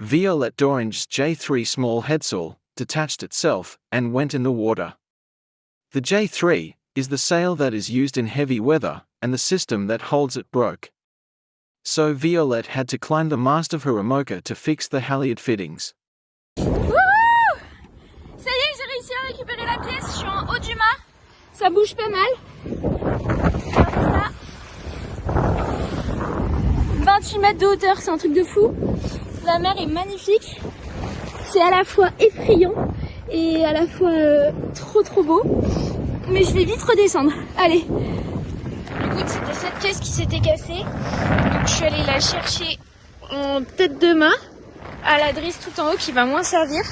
Violette Dorange's J3 small headsail detached itself and went in the water. The J3 is the sail that is used in heavy weather, and the system that holds it broke. So Violette had to climb the mast of her Imoca to fix the halyard fittings. Wouhou! Ça y est, j'ai réussi à récupérer la pièce, je suis en haut du mât. Ça bouge pas mal. Regardez ça. 28 mètres de hauteur, c'est un truc de fou. La mer est magnifique. C'est à la fois effrayant et à la fois trop beau. Mais je vais vite redescendre. Allez. Écoute, c'était cette caisse qui s'était cassée. Donc je suis allée la chercher en tête de mât à la drisse tout en haut qui va moins servir.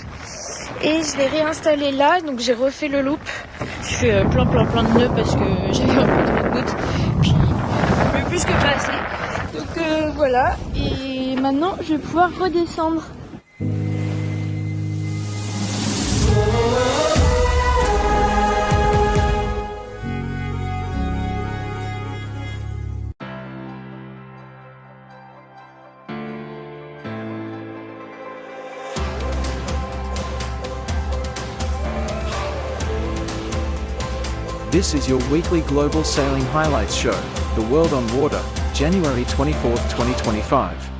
Et je l'ai réinstallée là. Donc j'ai refait le loop. Je fais plein de nœuds parce que j'avais un peu trop de gouttes. Puis plus que pas assez. Donc voilà. Et maintenant je vais pouvoir redescendre. This is your weekly global sailing highlights show, The World on Water, January 24th, 2025.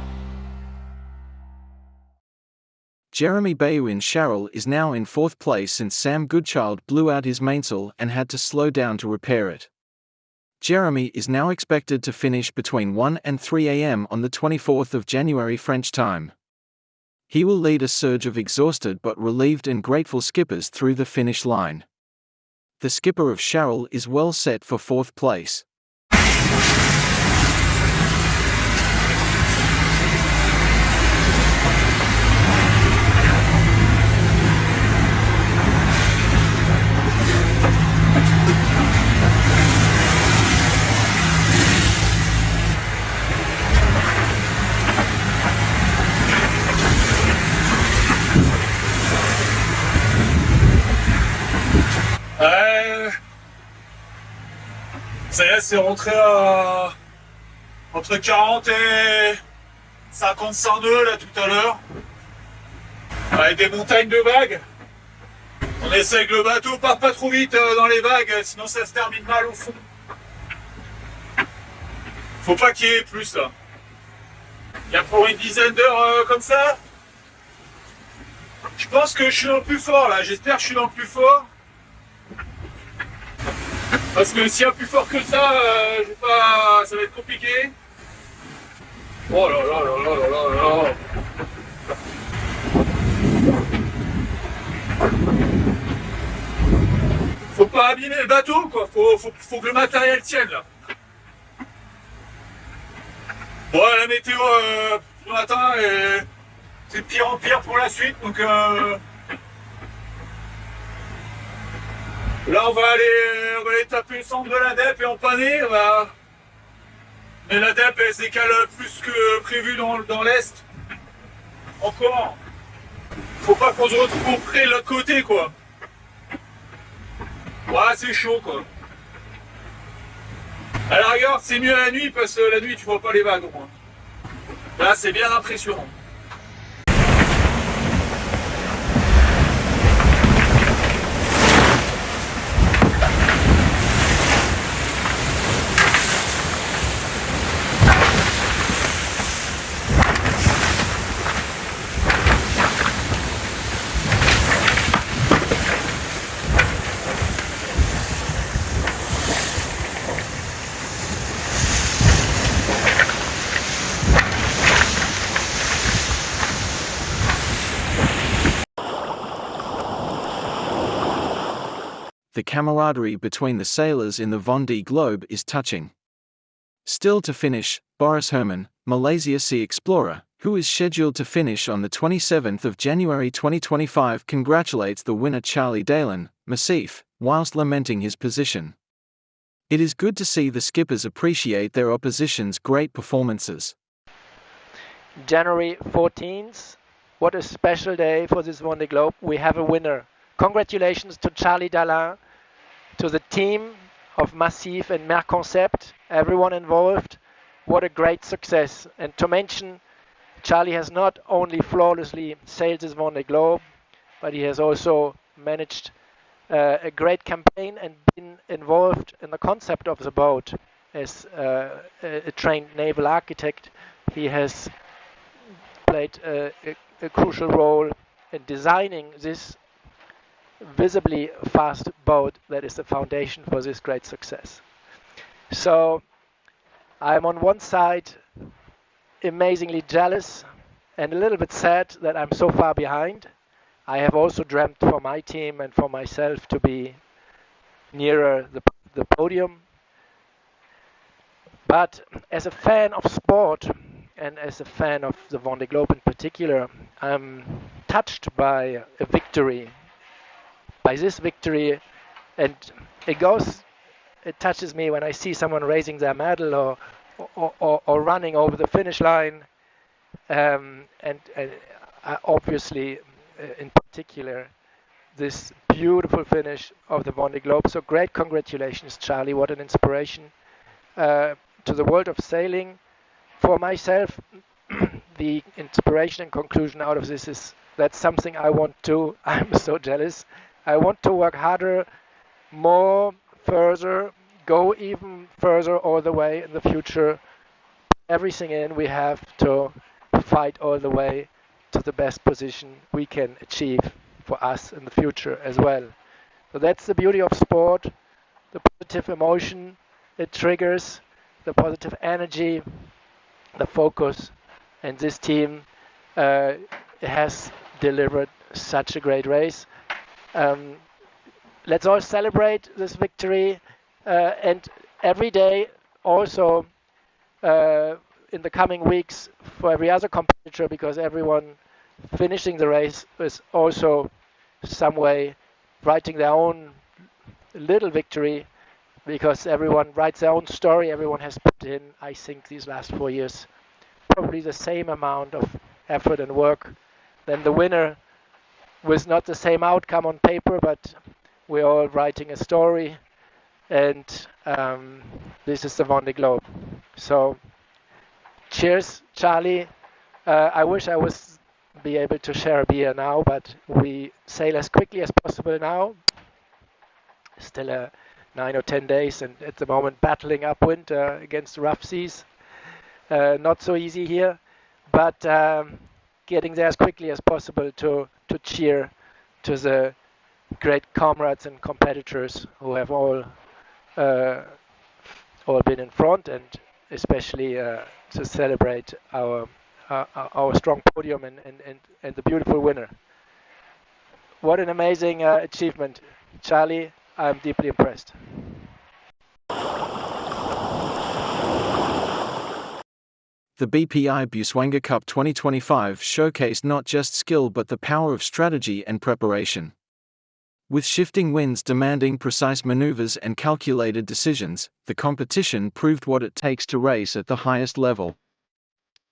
Jeremie Beyou in CHARAL is now in 4th place since Sam Goodchild blew out his mainsail and had to slow down to repair it. Jeremie is now expected to finish between 1 and 3 a.m. on the 24th of January French time. He will lead a surge of exhausted but relieved and grateful skippers through the finish line. The skipper of CHARAL is well set for 4th place. Ça y est, c'est rentré à entre 40 et 50 nœuds là tout à l'heure. Avec des montagnes de vagues. On essaie que le bateau parte pas trop vite dans les vagues, sinon ça se termine mal au fond. Faut pas qu'il y ait plus là. Il y a pour une dizaine d'heures comme ça. Je pense que je suis dans le plus fort là, j'espère que je suis dans le plus fort. Parce que s'il y a plus fort que ça, ça va être compliqué. Oh là là là là là là. Faut pas abîmer le bateau quoi, faut que le matériel tienne là. Bon la météo ce matin c'est de pire en pire pour la suite donc là on va aller taper le centre de la DEP et en panner, mais la DEP elle se décale plus que prévu dans l'est. Encore. Faut pas qu'on se retrouve près de l'autre côté quoi. Ouais c'est chaud quoi. À la rigueur c'est mieux la nuit parce que la nuit tu vois pas les vagues au moins. Là c'est bien impressionnant. The camaraderie between the sailors in the Vendee Globe is touching. Still to finish, Boris Herrmann, Malazia Seaexplorer, who is scheduled to finish on the 27th of January 2025, congratulates the winner Charlie Dalin, Macif, whilst lamenting his position. It is good to see the skippers appreciate their opposition's great performances. January 14th, what a special day for this Vendée Globe. We have a winner. Congratulations to Charlie Dalin, to the team of Macif and Merconcept, everyone involved. What a great success. And to mention Charlie has not only flawlessly sailed this Vendée Globe, but he has also managed a great campaign and been involved in the concept of the boat as a trained naval architect. He has played a crucial role in designing this visibly fast boat that is the foundation for this great success. So I'm on one side amazingly jealous and a little bit sad that I'm so far behind. I have also dreamt for my team and for myself to be nearer the podium. But as a fan of sport and as a fan of the Vendée Globe in particular, I'm touched by a victory, by this victory, and it touches me when I see someone raising their medal or running over the finish line, and obviously, in particular, this beautiful finish of the Vendée Globe. So great congratulations, Charlie. What an inspiration to the world of sailing. For myself, the inspiration and conclusion out of this is that's something I want to. I'm so jealous. I want to work harder, more, further, go even further all the way in the future. Everything in, we have to fight all the way to the best position we can achieve for us in the future as well. So that's the beauty of sport, the positive emotion it triggers, the positive energy, the focus, and this team has delivered such a great race. Let's all celebrate this victory, and every day also in the coming weeks for every other competitor, because everyone finishing the race is also some way writing their own little victory, because everyone writes their own story. Everyone has put in, I think, these last 4 years probably the same amount of effort and work than the winner, with not the same outcome on paper, but we're all writing a story, and this is the Vendée Globe. So cheers, Charlie. I wish I was be able to share a beer now, but we sail as quickly as possible now. Still 9 or 10 days, and at the moment battling upwind against rough seas. Not so easy here, but getting there as quickly as possible to cheer to the great comrades and competitors who have all been in front, and especially to celebrate our strong podium and the beautiful winner. What an amazing achievement, Charlie. I'm deeply impressed. The BPI Busuanga Cup 2025 showcased not just skill but the power of strategy and preparation. With shifting winds demanding precise maneuvers and calculated decisions, the competition proved what it takes to race at the highest level.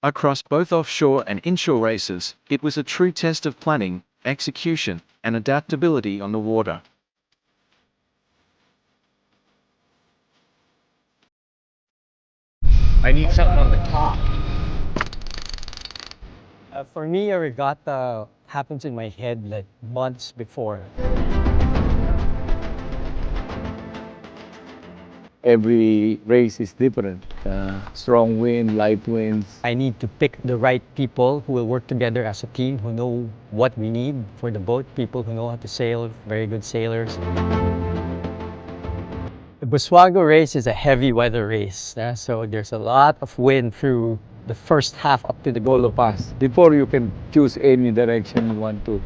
Across both offshore and inshore races, it was a true test of planning, execution, and adaptability on the water. I need something on the top. For me, a regatta happens in my head like months before. Every race is different. Strong wind, light winds. I need to pick the right people who will work together as a team, who know what we need for the boat, people who know how to sail, very good sailors. The Busuanga race is a heavy weather race, so there's a lot of wind through the first half up to the Golo Pass. Before you can choose any direction you want to.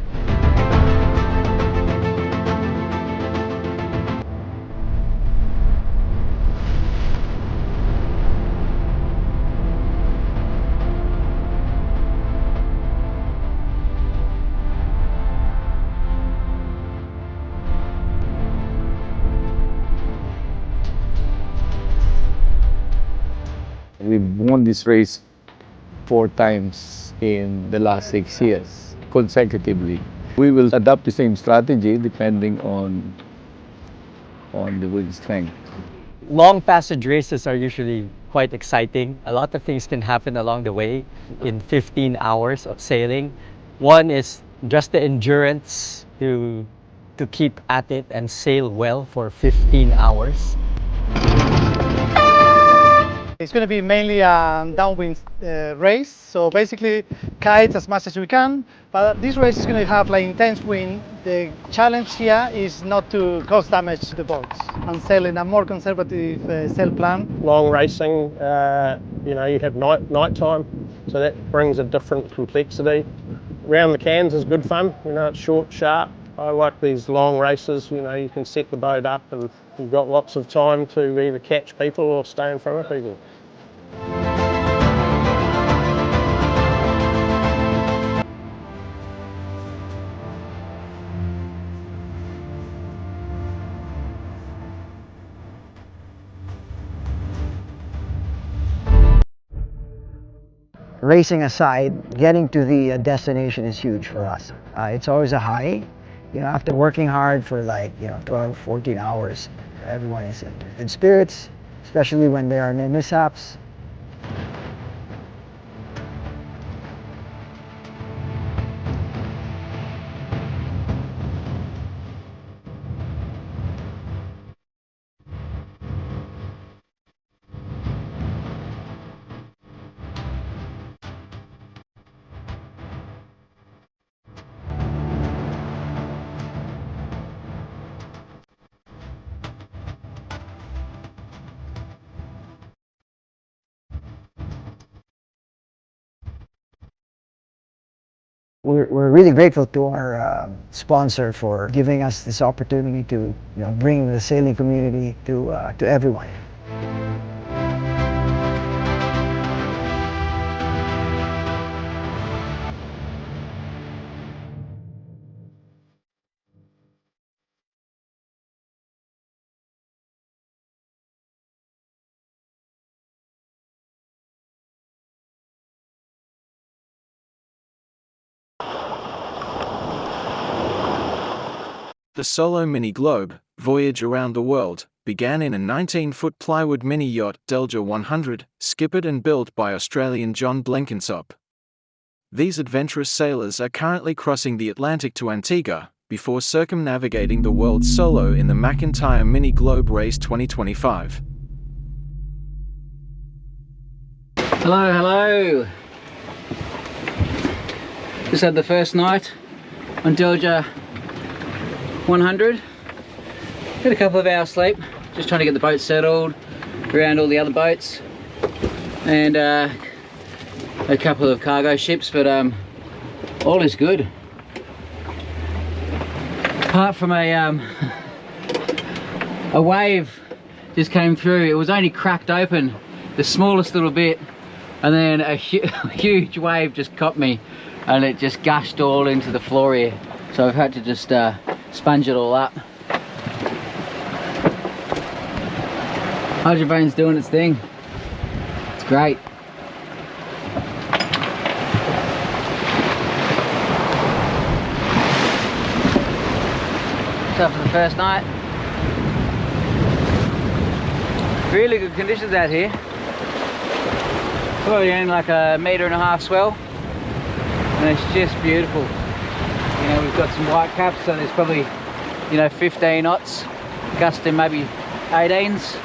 We've won this race 4 times in the last 6 years, consecutively. We will adopt the same strategy depending on the wind strength. Long passage races are usually quite exciting. A lot of things can happen along the way in 15 hours of sailing. One is just the endurance to keep at it and sail well for 15 hours. It's going to be mainly a downwind race, so basically kite as much as we can, but this race is going to have like intense wind. The challenge here is not to cause damage to the boats and sail in a more conservative sail plan. Long racing, you know, you have night time, so that brings a different complexity. Round the cans is good fun, you know, it's short, sharp. I like these long races, you know, you can set the boat up and you've got lots of time to either catch people or stay in front of people. Racing aside, getting to the destination is huge for us. It's always a high. You know, after working hard for like, 12, 14 hours, everyone is in spirits, especially when there are no mishaps. We're really grateful to our sponsor for giving us this opportunity to bring the sailing community to everyone. The solo mini globe voyage around the world began in a 19-foot plywood mini yacht Delja 100, skippered and built by Australian John Blenkinsop. These adventurous sailors are currently crossing the Atlantic to Antigua before circumnavigating the world solo in the McIntyre Mini Globe Race 2025. Hello, hello. Just had the first night on Delja 100. Had a couple of hours sleep, just trying to get the boat settled around all the other boats, and a couple of cargo ships, but all is good. Apart from a wave just came through. It was only cracked open the smallest little bit, and then a huge wave just caught me, and it just gushed all into the floor here. So I've had to just sponge it all up. Hydrovane's doing its thing. It's great. So for the first night, really good conditions out here. Probably only like 1.5 meters swell, and it's just beautiful. You know, we've got some white caps, so there's probably 15 knots, gusting maybe 18s,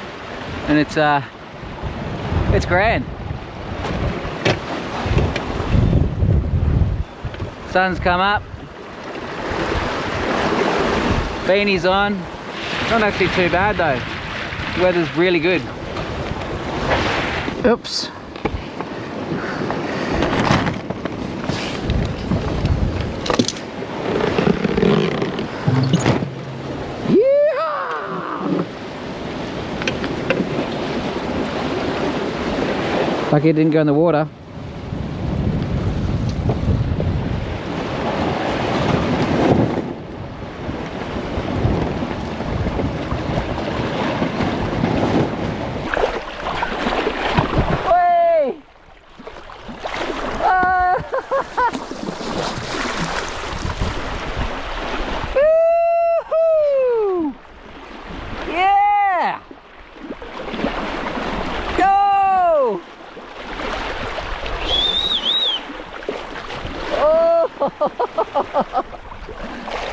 and it's grand. Sun's come up, beanie's on. Not actually too bad though. The weather's really good. Oops. Lucky it didn't go in the water.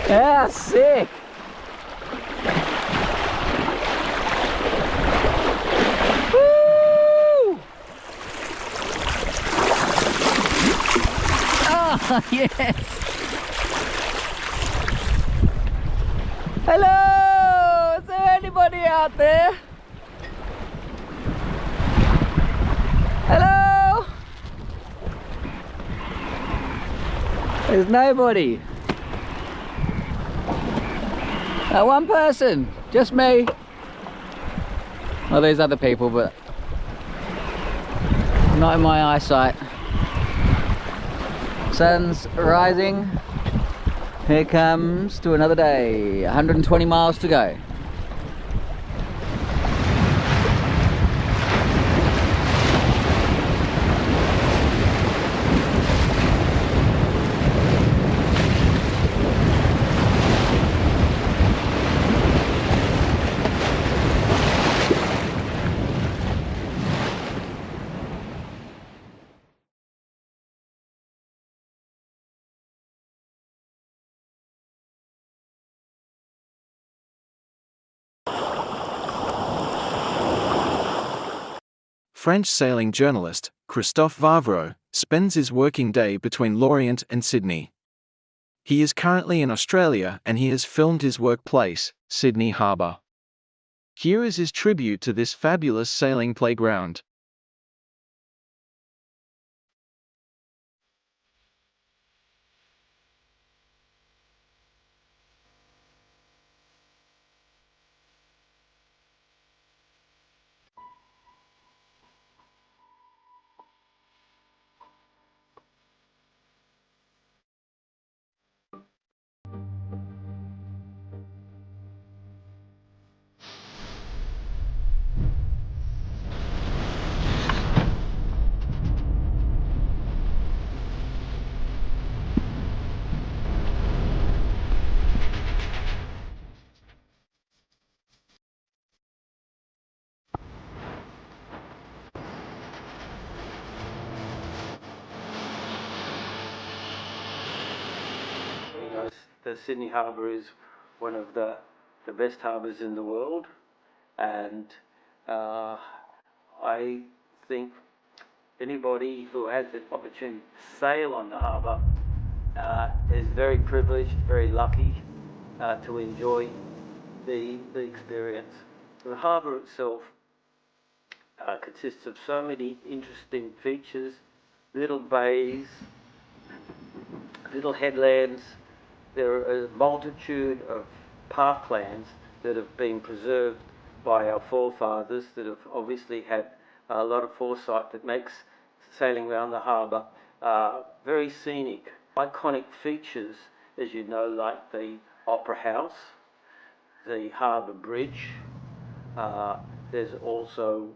Yeah, sick. Woo! Oh, yes. Hello! Is there anybody out there? Hello? There's nobody. One person, just me. Well, there's other people, but not in my eyesight. Sun's rising. Here comes to another day. 120 miles to go. French sailing journalist, Christophes'Sydney, spends his working day between Lorient and Sydney. He is currently in Australia and he has filmed his workplace, Sydney Harbour. Here is his tribute to this fabulous sailing playground. The Sydney Harbour is one of the best harbours in the world, and I think anybody who has the opportunity to sail on the harbour is very privileged, very lucky to enjoy the experience. The harbour itself consists of so many interesting features, little bays, little headlands. There are a multitude of parklands that have been preserved by our forefathers that have obviously had a lot of foresight that makes sailing around the harbour very scenic. Iconic features, as you know, like the Opera House, the Harbour Bridge. There's also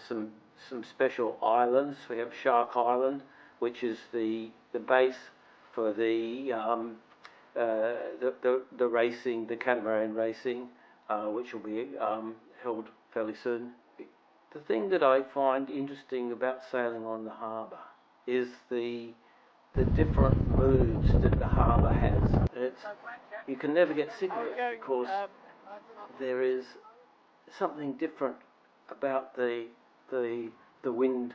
some special islands. We have Shark Island, which is the base for the racing, the catamaran racing, which will be held fairly soon. The thing that I find interesting about sailing on the harbour is the different moods that the harbour has. You can never get sick of it because there is something different about the wind,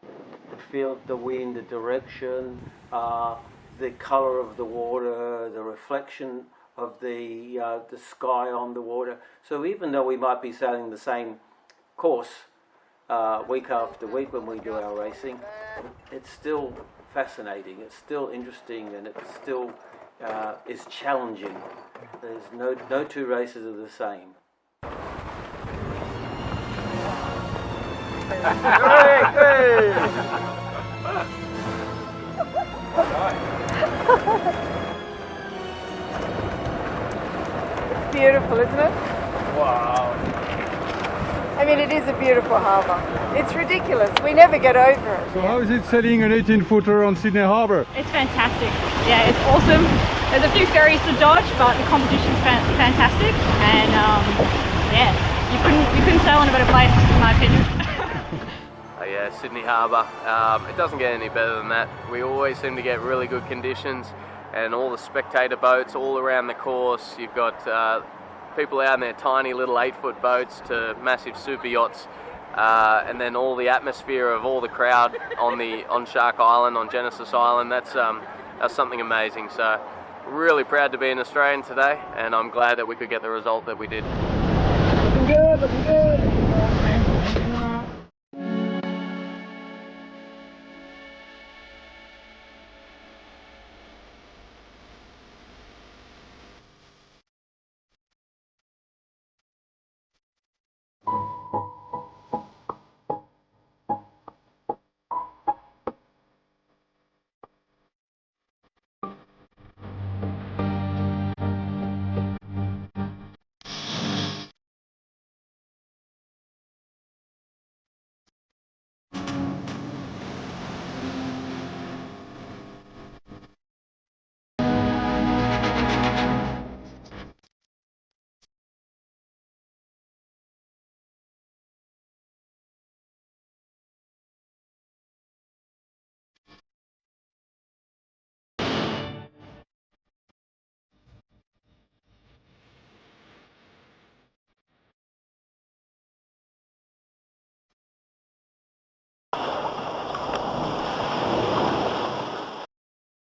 the feel of the wind, the direction, the colour of the water, the reflection of the sky on the water. So even though we might be sailing the same course week after week when we do our racing, it's still fascinating, it's still interesting, and it still is challenging. There's no two races are the same. It's beautiful, isn't it? Wow. I mean, it is a beautiful harbour. It's ridiculous. We never get over it. So how is it sailing an 18-footer on Sydney Harbour? It's fantastic. Yeah, it's awesome. There's a few ferries to dodge, but the competition's fantastic. And yeah, you couldn't sail in a better place, in my opinion. Yeah, Sydney Harbour. It doesn't get any better than that. We always seem to get really good conditions. and all the spectator boats all around the course. You've got people out in their tiny little 8-foot boats to massive super yachts, and then all the atmosphere of all the crowd on Shark Island, on Genesis Island. That's something amazing. So really proud to be an Australian today, and I'm glad that we could get the result that we did. Looking good, looking good.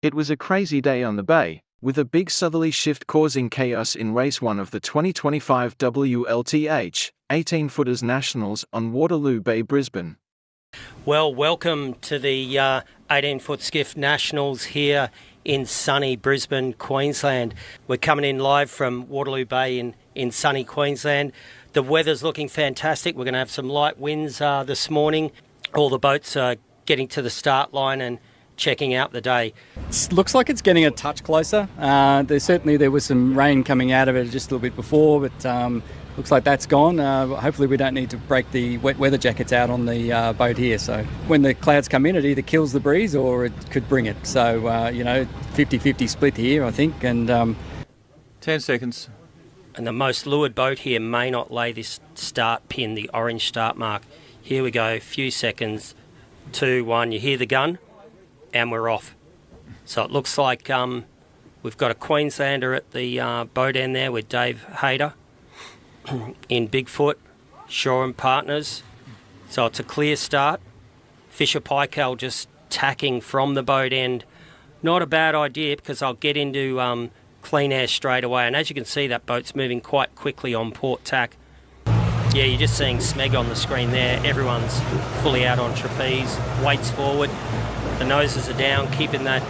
It was a crazy day on the bay, with a big southerly shift causing chaos in Race 1 of the 2025 WLTH 18-footers Nationals on Waterloo Bay, Brisbane. Well, welcome to the 18-foot skiff Nationals here in sunny Brisbane, Queensland. We're coming in live from Waterloo Bay in sunny Queensland. The weather's looking fantastic. We're going to have some light winds this morning. All the boats are getting to the start line and checking out the day. It looks like it's getting a touch closer. There was some rain coming out of it just a little bit before, but looks like that's gone. Hopefully we don't need to break the wet weather jackets out on the boat here. So when the clouds come in, it either kills the breeze or it could bring it. So, 50-50 split here, I think. And 10 seconds. And the most lured boat here may not lay this start pin, the orange start mark. Here we go, few seconds, 2, 1, you hear the gun, and we're off. So it looks like we've got a Queenslander at the boat end there with Dave Hayter in Bigfoot, Shore & Partners. So it's a clear start. Fisher Paykel just tacking from the boat end. Not a bad idea because I'll get into clean air straight away. And as you can see, that boat's moving quite quickly on port tack. Yeah, you're just seeing Smeg on the screen there. Everyone's fully out on trapeze, weights forward. The noses are down, keeping that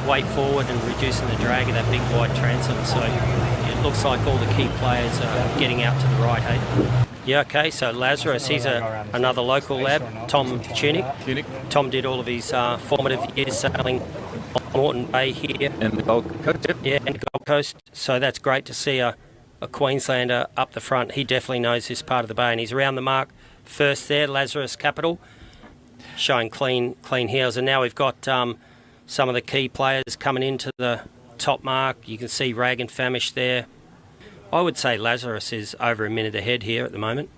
weight forward and reducing the drag of that big wide transom. So it looks like all the key players are getting out to the right, hey? Yeah, okay, so Lazarus, he's another local lad, Tom Tunick. Tom did all of his formative years sailing on Moreton Bay here. And the Gold Coast. Yeah, and the Gold Coast. So that's great to see a Queenslander up the front. He definitely knows this part of the bay, and he's around the mark first there, Lazarus Capital, showing clean heels. And now we've got some of the key players coming into the top mark. You can see Rag and Famish there. I would say Lazarus is over a minute ahead here at the moment.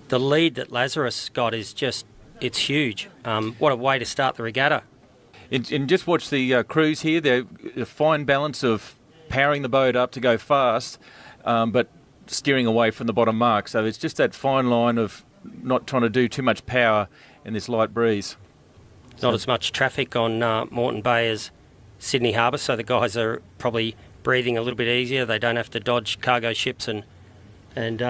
The lead that Lazarus got is just, it's huge. What a way to start the regatta. And just watch the crews here. They're a fine balance of powering the boat up to go fast, but steering away from the bottom mark. So it's just that fine line of not trying to do too much power in this light breeze. Not as much traffic on Moreton Bay as Sydney Harbour, so the guys are probably breathing a little bit easier. They don't have to dodge cargo ships and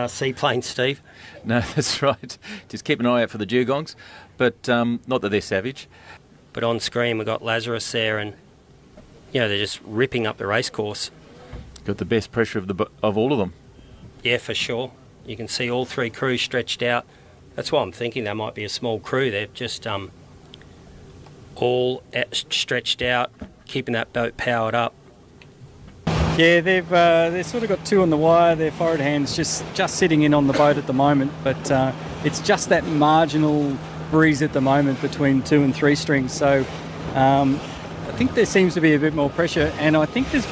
seaplanes, Steve. No, that's right. Just keep an eye out for the dugongs, but not that they're savage. But on screen we've got Lazarus there, and they're just ripping up the race course. Got the best pressure of all of them. Yeah, for sure. You can see all three crews stretched out. That's why I'm thinking there might be a small crew. They're just all stretched out, keeping that boat powered up. yeah, they've sort of got two on the wire. Their forward hand's just sitting in on the boat at the moment, but it's just that marginal breeze at the moment between 2 and 3 strings. So I think there seems to be a bit more pressure, and I think there's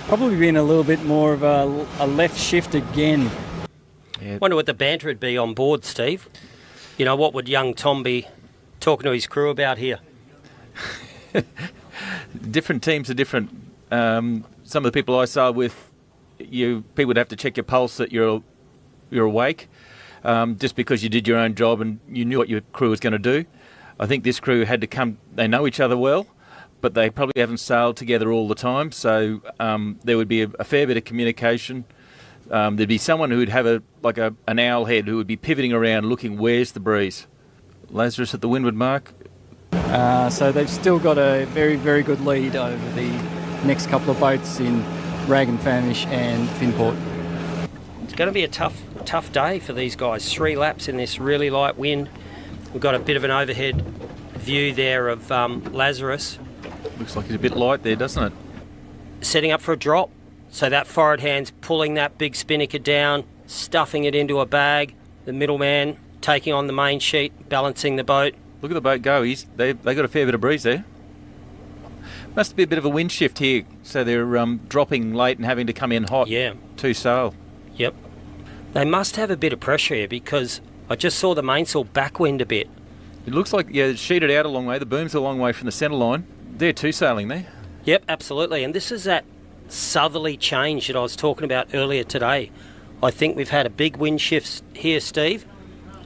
probably been a little bit more of a left shift again. Yeah. Wonder what the banter would be on board, Steve. What would young Tom be talking to his crew about here? Different teams are different Some of the people I sailed with, people would have to check your pulse that you're awake, just because you did your own job and you knew what your crew was going to do. I think this crew had to come, they know each other well, but they probably haven't sailed together all the time, so there would be a fair bit of communication. There'd be someone who would have an owl head who would be pivoting around looking, where's the breeze? Lazarus at the windward mark. So they've still got a very, very good lead over the next couple of boats in Rag and Famish and Finport. It's going to be a tough day for these guys. 3 laps in this really light wind. We've got a bit of an overhead view there of Lazarus. Looks like it's a bit light there, doesn't it? Setting up for a drop. So that forward hand's pulling that big spinnaker down, stuffing it into a bag. The middleman taking on the main sheet, balancing the boat. Look at the boat go. They got a fair bit of breeze there. Must be a bit of a wind shift here, so they're dropping late and having to come in hot. Yeah. To sail. Yep. They must have a bit of pressure here because I just saw the mainsail backwind a bit. It looks like, it's sheeted out a long way. The boom's a long way from the centre line. They're two sailing there. Yep, absolutely. And this is that southerly change that I was talking about earlier today. I think we've had a big wind shift here, Steve.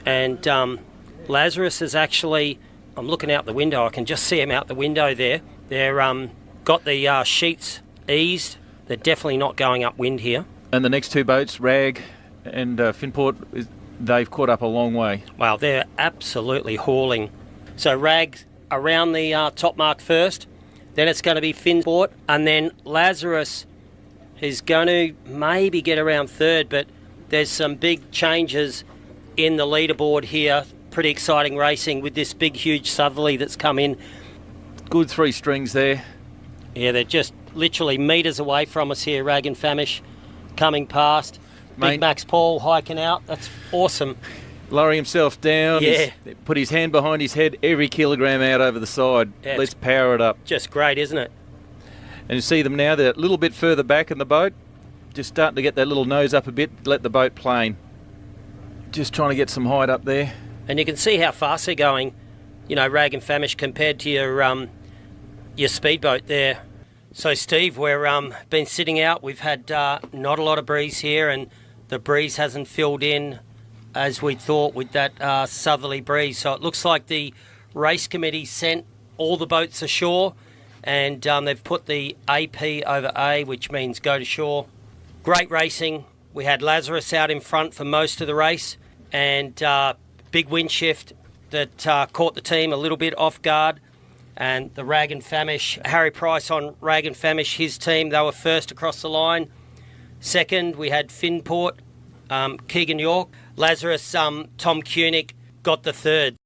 And Lazarus is actually, I'm looking out the window, I can just see him out the window there. They're got the sheets eased. They're definitely not going upwind here. And the next 2 boats, Rag and Finport, they've caught up a long way. Wow, they're absolutely hauling. So Rag around the top mark first, then it's going to be Finport, and then Lazarus is going to maybe get around third, but there's some big changes in the leaderboard here. Pretty exciting racing with this big, huge southerly that's come in. Good 3 strings there. Yeah, they're just literally metres away from us here, Rag and Famish coming past. Big Max Paul hiking out. That's awesome. Lower himself down. Yeah. Put his hand behind his head, every kilogram out over the side. Yeah, let's power it up. Just great, isn't it? And you see them now, they're a little bit further back in the boat. Just starting to get that little nose up a bit, let the boat plane. Just trying to get some height up there. And you can see how fast they're going, Rag and Famish compared to your speedboat there. So Steve, we're been sitting out. We've had not a lot of breeze here, and the breeze hasn't filled in as we thought with that southerly breeze. So it looks like the race committee sent all the boats ashore, and they've put the AP over A, which means go to shore. Great racing. We had Lazarus out in front for most of the race, and big wind shift that caught the team a little bit off guard. And the Rag and Famish, Harry Price on Rag and Famish, his team, they were first across the line. Second, we had Finport, Keegan York. Lazarus, Tom Kunick got the third.